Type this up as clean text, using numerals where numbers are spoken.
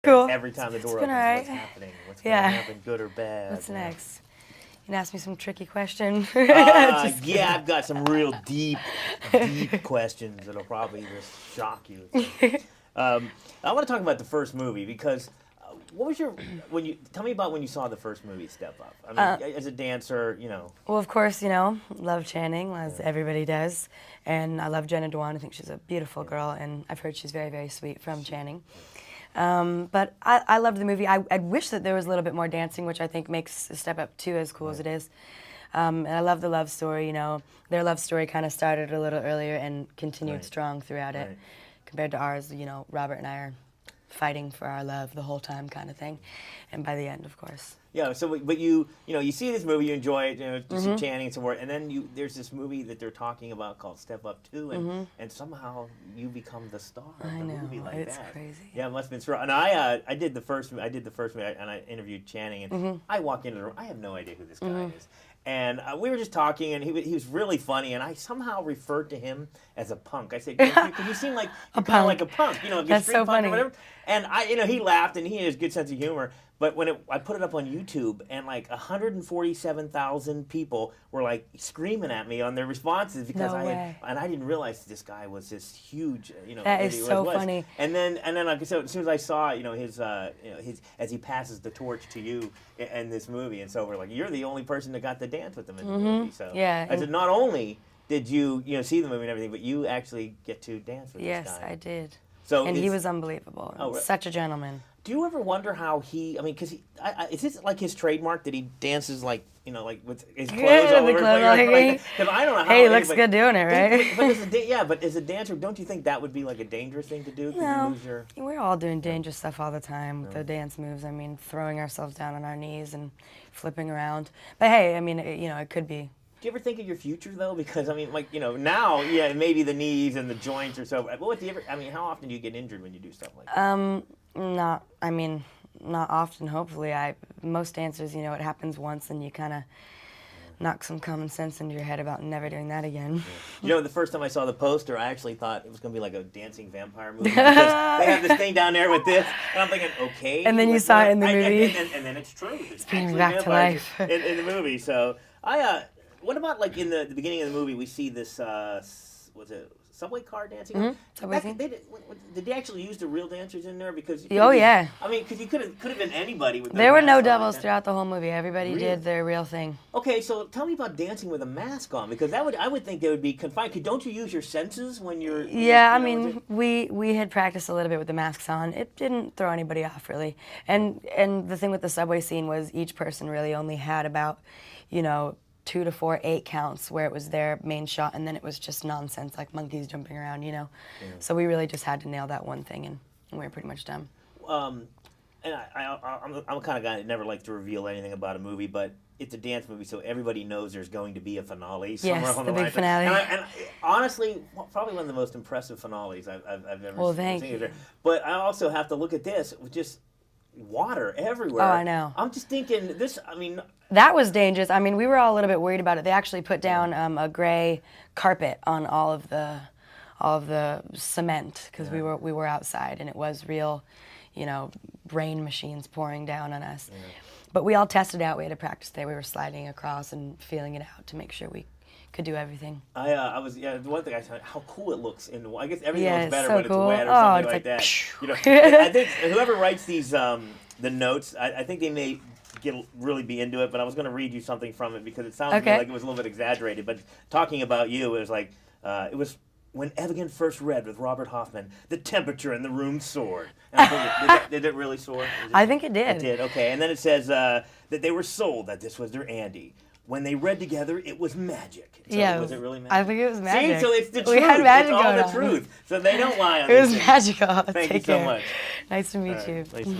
Cool. Every time the door It's opens, been all right. what's happening? What's going to happen, good or bad? What's next? You can ask me some tricky questions. Yeah, I've got some real deep questions that'll probably just shock you. I want to talk about the first movie because what was your tell me about when you saw the first movie, Step Up? I mean, as a dancer, you know. Well, of course, love Channing, as everybody does, and I love Jenna Dewan. I think she's a beautiful girl, and I've heard she's very, very sweet from Channing. But I loved the movie. I wish that there was a little bit more dancing, which I think makes Step Up 2 as cool as it is. And I love the love story, Their love story kind of started a little earlier and continued strong throughout it. Compared to ours, Robert and I are fighting for our love the whole time kind of thing. And by the end, of course. Yeah, so, but you see this movie, you enjoy it, you see Channing and so forth, and then there's this movie that they're talking about called Step Up 2, and somehow you become the star of the movie like it's that. crazy. Yeah, it must have been strong. And I did the first movie, and I interviewed Channing, and I walk into the room, I have no idea who this guy is. And we were just talking, and he was really funny, and I somehow referred to him as a punk. I said, "Because you seem like you're kind of like a punk, That's street so punk funny. or whatever." And he laughed, and he has a good sense of humor. But when I put it up on YouTube, and like 147,000 people were like screaming at me on their responses because I didn't realize this guy was this huge, That is so funny. And then like I said, as soon as I saw, his as he passes the torch to you in this movie, and so we're like, you're the only person that got to dance with him in the movie. So I said, not only did you see the movie and everything, but you actually get to dance with this guy. Yes, I did. So and he was unbelievable. Oh, such a gentleman. Do you ever wonder how he? I mean, because is this like his trademark that he dances like like with his clothes all over? Because I don't know how. Hey, he looks good doing it, right? But as a dancer, don't you think that would be like a dangerous thing to do? No, we're all doing dangerous stuff all the time with the dance moves. I mean, throwing ourselves down on our knees and flipping around. But hey, I mean, it could be. Do you ever think of your future though? Because I mean, like now, maybe the knees and the joints or so. But what do you ever? I mean, how often do you get injured when you do stuff like that? Not often. Hopefully, most dancers, it happens once, and you kind of knock some common sense into your head about never doing that again. Yeah. The first time I saw the poster, I actually thought it was going to be like a dancing vampire movie because they have this thing down there with this, and I'm thinking, okay. And then you saw it in the movie. And then it's true. It's bringing back to life in the movie. So what about like in the beginning of the movie? We see this. Was it subway car dancing? Did they actually use the real dancers in there? Because yeah. I mean, because you could have been anybody with. There were no doubles throughout the whole movie. Everybody did their real thing. Okay, so tell me about dancing with a mask on, because I would think they would be confined. Don't you use your senses when you're? Yeah, I mean, we had practiced a little bit with the masks on. It didn't throw anybody off really, and the thing with the subway scene was each person really only had about, 2 to 4 8 counts where it was their main shot, and then it was just nonsense like monkeys jumping around, So we really just had to nail that one thing, and we were pretty much done. And I'm the kind of guy that never likes to reveal anything about a movie, but it's a dance movie, so everybody knows there's going to be a finale somewhere on the line. Big finale. And honestly, probably one of the most impressive finales I've ever seen. Well, thank you. But I also have to look at this with just water everywhere. Oh, I know. I'm just thinking this. I mean. That was dangerous. I mean, we were all a little bit worried about it. They actually put down a gray carpet on all of the cement because we were outside, and it was real, rain machines pouring down on us. But we all tested out. We had a practice day. We were sliding across and feeling it out to make sure we could do everything. I was the one thing I said, how cool it looks I guess everything looks better so when cool. it's wet or something like that. I think whoever writes these the notes, I think they may really be into it, but I was going to read you something from it because it sounds to me like it was a little bit exaggerated. But talking about you, it was like it was when Evigan first read with Robert Hoffman, the temperature in the room soared. And I think did it really soar? I think it did. It did. Okay, and then it says that they were sold that this was their Andy. When they read together, it was magic. So was it really magic? I think it was magic. See, so it's the truth. We had magic it's all going the on. truth. So they don't lie on It was these things. magical. Thank you so much. Nice to meet you. Nice to meet you.